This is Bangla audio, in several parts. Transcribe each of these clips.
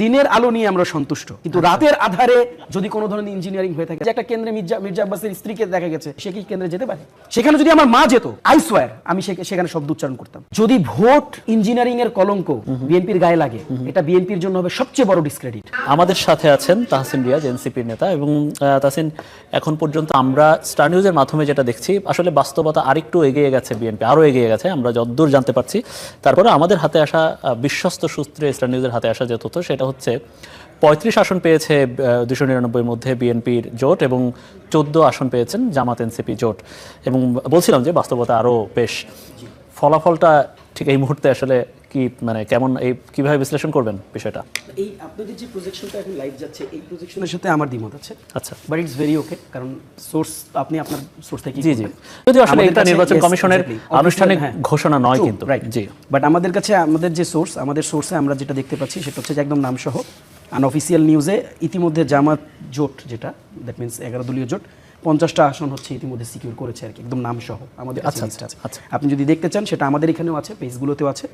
দিনের আলো নিয়ে আমরা সন্তুষ্ট, কিন্তু রাতের আধারে যদি কোনো ধরনের ইঞ্জিনিয়ারিং হয়ে থাকে, যে একটা কেন্দ্রে মির্জা আব্বাসের স্ত্রীকে দেখা গেছে, সে কি কেন্দ্রে যেতে পারে? সেখানে যদি আমার মা যেত, আই সোয়ার আমি সেখানে শব্দ উচ্চারণ করতাম। যদি ভোট ইঞ্জিনিয়ারিং এর কলঙ্ক বিএনপির গায়ে লাগে, এটা বিএনপির জন্য হবে সবচেয়ে বড় ডিসক্রেডিট। আমাদের সাথে আছেন তাহসিন রিয়াজ, এনসিপির নেতা। এবং তাহসিন, এখন পর্যন্ত আমরা স্টার নিউজের মাধ্যমে যেটা দেখছি, আসলে বাস্তবতা আরেকটু এগিয়ে গেছে, বিএনপি আরও এগিয়ে গেছে, আমরা যতদূর জানতে পারছি। তারপরে আমাদের হাতে আসা বিশ্বস্ত সূত্রে স্টার নিউজের হাতে আসা যে তথ্য, সেটা হচ্ছে 35 আসন পেয়েছে 299-র মধ্যে বিএনপির জোট, এবং 14 আসন পেয়েছেন জামাত এনসিপি জোট। এবং বলছিলাম যে বাস্তবতা আরও বেশ, ফলাফলটা ঠিক এই মুহূর্তে আসলে কি, মানে কেমন, এই কিভাবে বিশ্লেষণ করবেন বিষয়টা? এই আপনাদের যে প্রজেকশনটা এখন লাইভ যাচ্ছে, এই প্রজেকশনের সাথে আমার দ্বিমত আছে। আচ্ছা, বাট ইটস ভেরি ওকে, কারণ সোর্স আপনি আপনার সোর্স থেকে জি জি, যদিও আসলে এটা নির্বাচন কমিশনের আনুষ্ঠানিক ঘোষণা নয়, কিন্তু জি, বাট আমাদের কাছে আমাদের যে সোর্স, আমাদের সোর্সে আমরা যেটা দেখতে পাচ্ছি সেটা হচ্ছে যে একদম নামসহ আনঅফিসিয়াল নিউজে ইতিমধ্যে জামাত জোট, যেটা দ্যাট মিনস 11 দলীয় জোট, 50টা আসন হচ্ছে ইতিমধ্যে সিকিউর করেছে আর কি, একদম নাম সহ আমাদের কাছে লিস্ট আছে। আপনি যদি দেখতে চান সেটা আমাদের এখানেও আছে, পেজগুলোতেও আছে,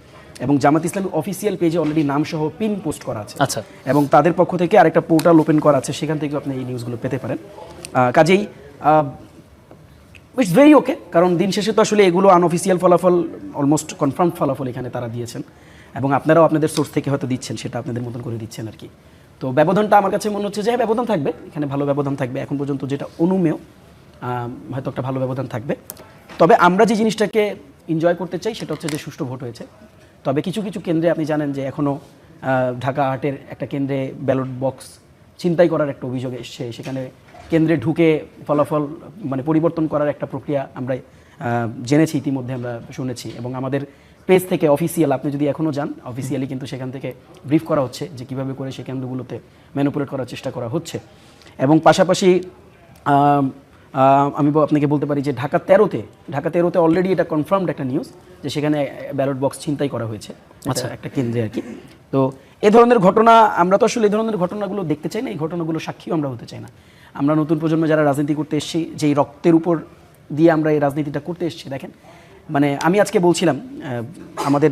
এবং জামাত ইসলামী অফিসিয়াল পেজে অলরেডি নাম সহ পিন পোস্ট করা আছে। আচ্ছা, এবং তাদের পক্ষ থেকে আরেকটা পোর্টাল ওপেন করা আছে, সেখান থেকেও আপনি এই নিউজগুলো পেতে পারেন। কাজেই ইটস ভেরি ওকে, কারণ দিন শেষে তো আসলে এগুলো আনঅফিসিয়াল ফলাফল, অলমোস্ট কনফার্ম ফলাফল এখানে তারা দিয়েছেন, এবং আপনারাও আপনাদের সোর্স থেকে হয়তো দিচ্ছেন, সেটা আপনাদের মতন করে দিচ্ছেন আর কি। তো ব্যবধানটা আমার কাছে মনে হচ্ছে যে ব্যবধান থাকবে, এখানে ভালো ব্যবধান থাকবে, এখন পর্যন্ত যেটা অনুমেয় হয়তো একটা ভালো ব্যবধান থাকবে। তবে আমরা যে জিনিসটাকে এনজয় করতে চাই সেটা হচ্ছে যে সুষ্ঠু ভোট হয়েছে। তবে কিছু কিছু কেন্দ্রে আপনি জানেন যে এখনও ঢাকা 8-এর একটা কেন্দ্রে ব্যালট বক্স ছিনতাই করার একটা অভিযোগ এসছে, সেখানে কেন্দ্রে ঢুকে ফলাফল মানে পরিবর্তন করার একটা প্রক্রিয়া আমরা জেনেছি, ইতিমধ্যে আমরা শুনেছি, এবং আমাদের পেজ থেকে অফিসিয়াল, আপনি যদি এখনও যান অফিসিয়ালি কিন্তু সেখান থেকে ব্রিফ করা হচ্ছে যে কীভাবে করে সেই কেন্দ্রগুলোতে ম্যানিপুলেট করার চেষ্টা করা হচ্ছে। এবং পাশাপাশি আমি আপনাকে বলতে পারি যে ঢাকা 13-তে অলরেডি এটা কনফার্মড একটা নিউজ যে সেখানে ব্যালট বক্স ছিনতাই করা হয়েছে, আচ্ছা, একটা কেন্দ্রে আর কি। তো এই ধরনের ঘটনা, আমরা তো আসলে এই ধরনের ঘটনাগুলো দেখতে চাই না, এই ঘটনাগুলো সাক্ষীও আমরা হতে চাই না। আমরা নতুন প্রজন্ম যারা রাজনীতি করতে এসেছি, যেই রক্তের উপর দিয়ে আমরা এই রাজনীতিটা করতে এসেছি, দেখেন মানে আমি আজকে বলছিলাম আমাদের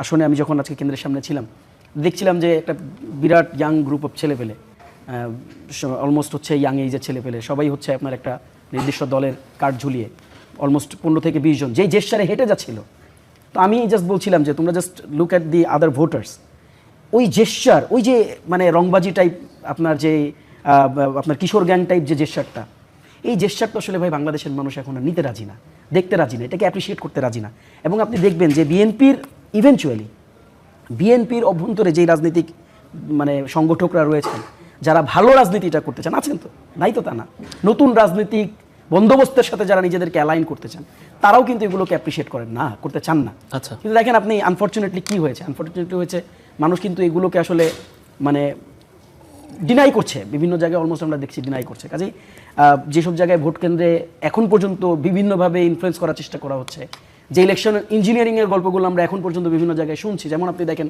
আসনে, আমি যখন আজকে কেন্দ্রের সামনে ছিলাম, দেখছিলাম যে একটা বিরাট ইয়াং গ্রুপ অফ ছেলেপেলে, অলমোস্ট হচ্ছে ইয়াং এইজের ছেলেপেলে, সবাই হচ্ছে আপনার একটা নির্দিষ্ট দলের কার্ড ঝুলিয়ে অলমোস্ট 15 থেকে 20 জন, যেই জেস্টারে হেঁটে যাচ্ছিল। তো আমি জাস্ট বলছিলাম যে তোমরা just look at the other voters, ওই জেস্টার, ওই যে মানে রংবাজি টাইপ, আপনার যে আপনার কিশোর গ্যাং টাইপ যে জেস্টারটা, এই জেস্টারটা আসলে ভাই বাংলাদেশের মানুষ এখন নিতে রাজি না, দেখতে রাজি না, এটাকে অ্যাপ্রিসিয়েট করতে রাজি না। এবং আপনি দেখবেন যে বিএনপির অভ্যন্তরে যেই রাজনৈতিক মানে সংগঠকরা রয়েছেন, যারা ভালো রাজনীতিটা করতে চান, আছেন তো, নাই তো তা না, নতুন রাজনৈতিক বন্দোবস্তের সাথে যারা নিজেদেরকে অ্যালাইন করতে চান, তারাও কিন্তু এগুলোকে অ্যাপ্রিসিয়েট করেন না, করতে চান না। আচ্ছা, কিন্তু দেখেন আপনি আনফর্চুনেটলি কি হয়েছে, মানুষ কিন্তু এগুলোকে আসলে মানে ডিনাই করছে, বিভিন্ন জায়গায় অলমোস্ট আমরা দেখছি ডিনাই করছে। কাজেই যেসব জায়গায় ভোট কেন্দ্রে এখন পর্যন্ত বিভিন্নভাবে ইনফ্লুয়েন্স করার চেষ্টা করা হচ্ছে, যে ইলেকশন ইঞ্জিনিয়ারিংয়ের গল্পগুলো আমরা এখন পর্যন্ত বিভিন্ন জায়গায় শুনছি, যেমন আপনি দেখেন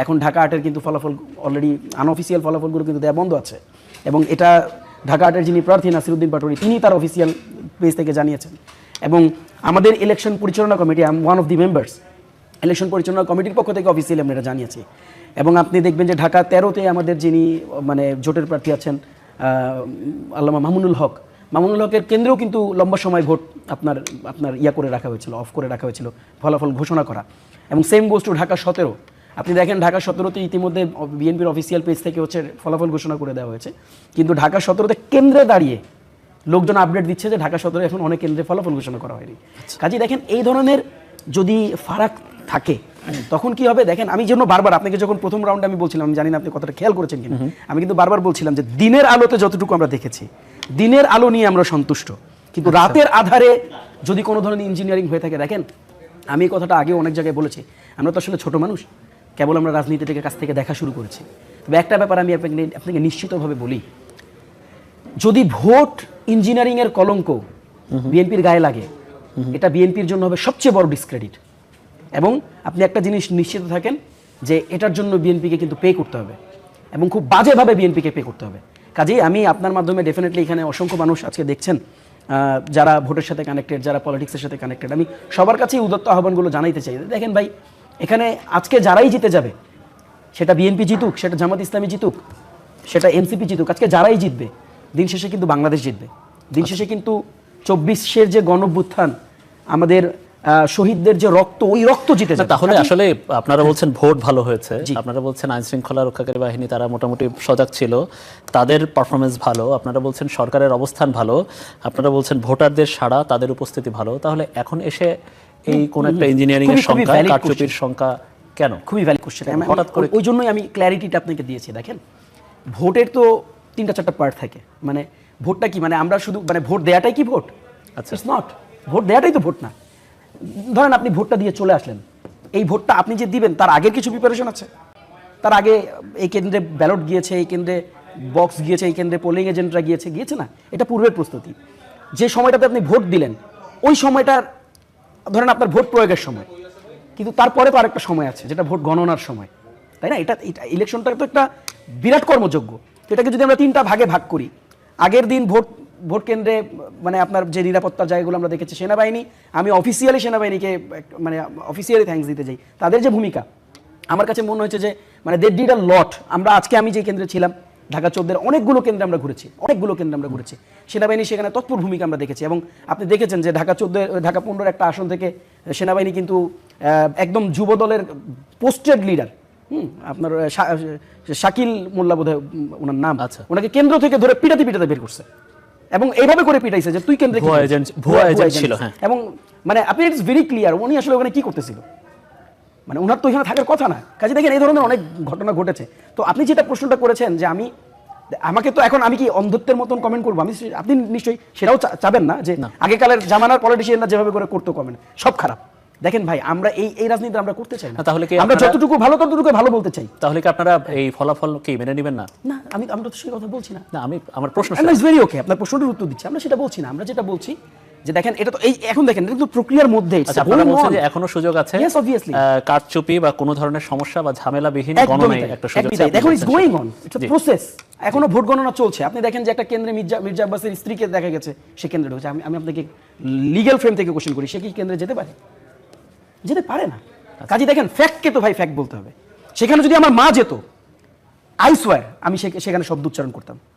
এখন ঢাকা 8-এর কিন্তু ফলাফল অলরেডি আনঅফিসিয়াল ফলাফলগুলো কিন্তু দেওয়া বন্ধ আছে, এবং এটা ঢাকা 8-এর যিনি প্রার্থী নাসিরউদ্দিন পাটোয়ারি, তিনি তার অফিসিয়াল পেজ থেকে জানিয়েছেন। এবং আমাদের ইলেকশন পরিচালনা committee, I am one of the members, election পরিচালনা কমিটির পক্ষ থেকে অফিসিয়ালি আমরা এটা জানিয়েছি। এবং আপনি দেখবেন যে ঢাকা 13-তে আমাদের যিনি মানে জোটের প্রার্থী আছেন আল্লামা মামুনুল হকের কেন্দ্রেও কিন্তু লম্বা সময় ভোট আপনার করে রাখা হয়েছিল, অফ করে রাখা হয়েছিল ফলাফল ঘোষণা করা। এবং সেম গোজ টু ঢাকা 17, আপনি দেখেন ঢাকা 17-তে ইতিমধ্যে বিএনপির অফিসিয়াল পেজ থেকে হচ্ছে ফলাফল ঘোষণা করে দেওয়া হয়েছে, কিন্তু ঢাকা 17-তে কেন্দ্রে দাঁড়িয়ে লোকজন আপডেট দিচ্ছে যে ঢাকা 17 এখন অনেক কেন্দ্রে ফলাফল ঘোষণা করা হয়নি। কাজেই দেখেন এই ধরনের যদি ফারাক থাকে তখন কি হবে, দেখেন আমি যেন বারবার আপনাকে যখন প্রথম রাউন্ডে আমি বলছিলাম, আমি জানি না আপনি কতটা খেয়াল করেছেন কিনা, আমি কিন্তু বারবার বলছিলাম যে দিনের আলোতে যতটুকু আমরা দেখেছি, দিনের আলো নিয়ে আমরা সন্তুষ্ট, কিন্তু রাতের আধারে যদি কোনো ধরনের ইঞ্জিনিয়ারিং হয়ে থাকে, দেখেন আমি এই কথাটা আগে অনেক জায়গায় বলেছি, আমরা তো আসলে ছোট মানুষ, কেবল আমরা রাজনীতিটাকে কাছ থেকে দেখা শুরু করেছি। তবে একটা ব্যাপার আমি আপনাকে নিশ্চিতভাবে বলি, যদি ভোট ইঞ্জিনিয়ারিংয়ের কলঙ্ক বিএনপির গায়ে লাগে, এটা বিএনপির জন্য হবে সবচেয়ে বড় ডিসক্রেডিট। এবং আপনি একটা জিনিস নিশ্চিত থাকেন যে এটার জন্য বিএনপিকে কিন্তু পে করতে হবে, এবং খুব বাজেভাবে বিএনপিকে পে করতে হবে। কাজেই আমি আপনার মাধ্যমে ডেফিনেটলি এখানে অসংখ্য মানুষ আজকে দেখছেন যারা ভোটের সাথে কানেক্টেড, যারা পলিটিক্সের সাথে কানেক্টেড, আমি সবার কাছেই উদাত্ত আহ্বানগুলো জানাইতে চাই। দেখেন ভাই, এখানে আজকে যারাই জিতে যাবে সেটা বিএনপি জিতুক, সেটা জামাত ইসলামী জিতুক, সেটা এনসিপি জিতুক, আজকে যারাই জিতবে দিন শেষে কিন্তু বাংলাদেশ জিতবে। দিন শেষে কিন্তু 24-এর যে গণঅভ্যুত্থান, আমাদের শহীদদের যে রক্ত, ওই রক্ত জিতে যাবে। তাহলে আসলে আপনারা বলছেন ভোট ভালো হয়েছে, আপনারা বলছেন আইন শৃঙ্খলা রক্ষাকারী বাহিনী তারা মোটামুটি সজাগ ছিল, তাদের পারফরমেন্স ভালো, আপনারা বলছেন সরকারের অবস্থান ভালো, আপনারা বলছেন ভোটারদের সাড়া, তাদের উপস্থিতি ভালো, তাহলে এখন এসে এই কোন একটা ইঞ্জিনিয়ারিং এর সংখ্যা, কারচুপির সংখ্যা কেন? খুবই ভ্যালিড কোশ্চেন। হঠাৎ করে ওই জন্যই আমি ক্ল্যারিটিটা আপনাকে দিয়েছি। দেখেন, ভোটের তো 3-4টা পার্ট থাকে। মানে ভোটটা কি, মানে আমরা শুধু মানে ভোট দেওয়াটাই কি ভোট? আচ্ছা, ইটস নট। ভোট দেওয়াটাই তো ভোট না। ধরেন আপনি ভোটটা দিয়ে চলে আসলেন, এই ভোটটা আপনি যে দিবেন তার আগের কিছু প্রিপারেশন আছে। তার আগে এই কেন্দ্রে ব্যালট গিয়েছে, এই কেন্দ্রে বক্স গিয়েছে, এই কেন্দ্রে পোলিং এজেন্টরা গিয়েছে না, এটা পূর্বের প্রস্তুতি। যে সময়টাতে আপনি ভোট দিলেন ওই সময়টার ধরেন আপনার ভোট প্রয়োগের সময়, কিন্তু তারপরে তো আরেকটা সময় আছে যেটা ভোট গণনার সময়, তাই না? এটা ইলেকশনটা তো একটা বিরাট কর্মযজ্ঞ। তো এটাকে যদি আমরা 3টা ভাগে ভাগ করি, আগের দিন ভোট কেন্দ্রে মানে আপনার যে নিরাপত্তার জায়গাগুলো আমরা দেখেছি, সেনাবাহিনী, আমি অফিসিয়ালি সেনাবাহিনীকে মানে অফিসিয়ালি থ্যাঙ্কস দিতে চাই, তাদের যে ভূমিকা আমার কাছে মনে হয়েছে যে মানে দে ডিড আ লট। আমরা আজকে আমি যে কেন্দ্রে ছিলাম ঢাকা 14-এর অনেকগুলো কেন্দ্রে আমরা ঘুরেছি, সেনাবাহিনী সেখানে তৎপর ভূমিকা আমরা দেখেছি। এবং আপনি দেখেছেন যে ঢাকা 15-র একটা আসন থেকে সেনাবাহিনী কিন্তু একদম যুব দলের পোস্টেড লিডার, আপনার শাকিল মোল্লা বোধহয় ওনার নাম, ওনাকে কেন্দ্র থেকে ধরে পিটাতে বের করছে এবং এইভাবে করে পিটাইছে যে তুই কেন্দ্রে ভুয়া এজেন্ট ছিল। হ্যাঁ, এবং মানে আপনি ইটস ভেরি ক্লিয়ার উনি আসলে ওখানে কি করতেছিল, মানে ওনার তো এখানে থাকার কথা না। কাজে দেখেন এই ধরনের অনেক ঘটনা ঘটেছে। তো আপনি যেটা প্রশ্নটা করেছেন যে আমাকে তো এখন আমি কি অন্ধত্বের মতন কমেন্ট করবো, আপনি নিশ্চয়ই সেটাও চাবেন না যে আগেকালের জামানার পলিটিশিয়ানরা যেভাবে করে করতো কমেন্ট সব খারাপ। দেখেন ভাই, আমরা এই রাজনীতি আমরা করতে চাই না। তাহলে কি আমরা যতটুকু ভালো ততটুকু ভালো বলতে চাই। তাহলে কি আপনারা এই ফলাফল কি মেনে নেবেন না? না, আমি তো সেই কথা বলছি না। আমি আমার প্রশ্ন ইটস ভেরি ওকে, আপনার প্রশ্নটার উত্তর দিচ্ছি। আমরা সেটা বলছি না। আমরা যেটা বলছি যে দেখেন এটা তো এখন দেখেন এটা তো প্রক্রিয়ার মধ্যে। আপনারা বলছেন যে এখনো সুযোগ আছে কারচুপি বা কোনো ধরনের সমস্যা বা ঝামেলাবিহীন গণনায় একটা সুযোগ আছে। দেখুন it's going on, it's a process. এখনো ভোট গণনা চলছে। আপনি দেখেন যে একটা কেন্দ্রে মির্জা আব্বাসের স্ত্রীকে দেখা গেছে সে কেন্দ্রে ঢুকছে। আমি আপনাকে লিগ্যাল ফ্রেম থেকে কোশ্চেন করি, সে কি কেন্দ্রে যেতে পারে না। কাজে দেখেন ফ্যাক্টকে তো ভাই ফ্যাক্ট বলতে হবে। সেখানে যদি আমার মা যেত, আই সোয়ার আমি সেখানে শব্দ উচ্চারণ করতাম।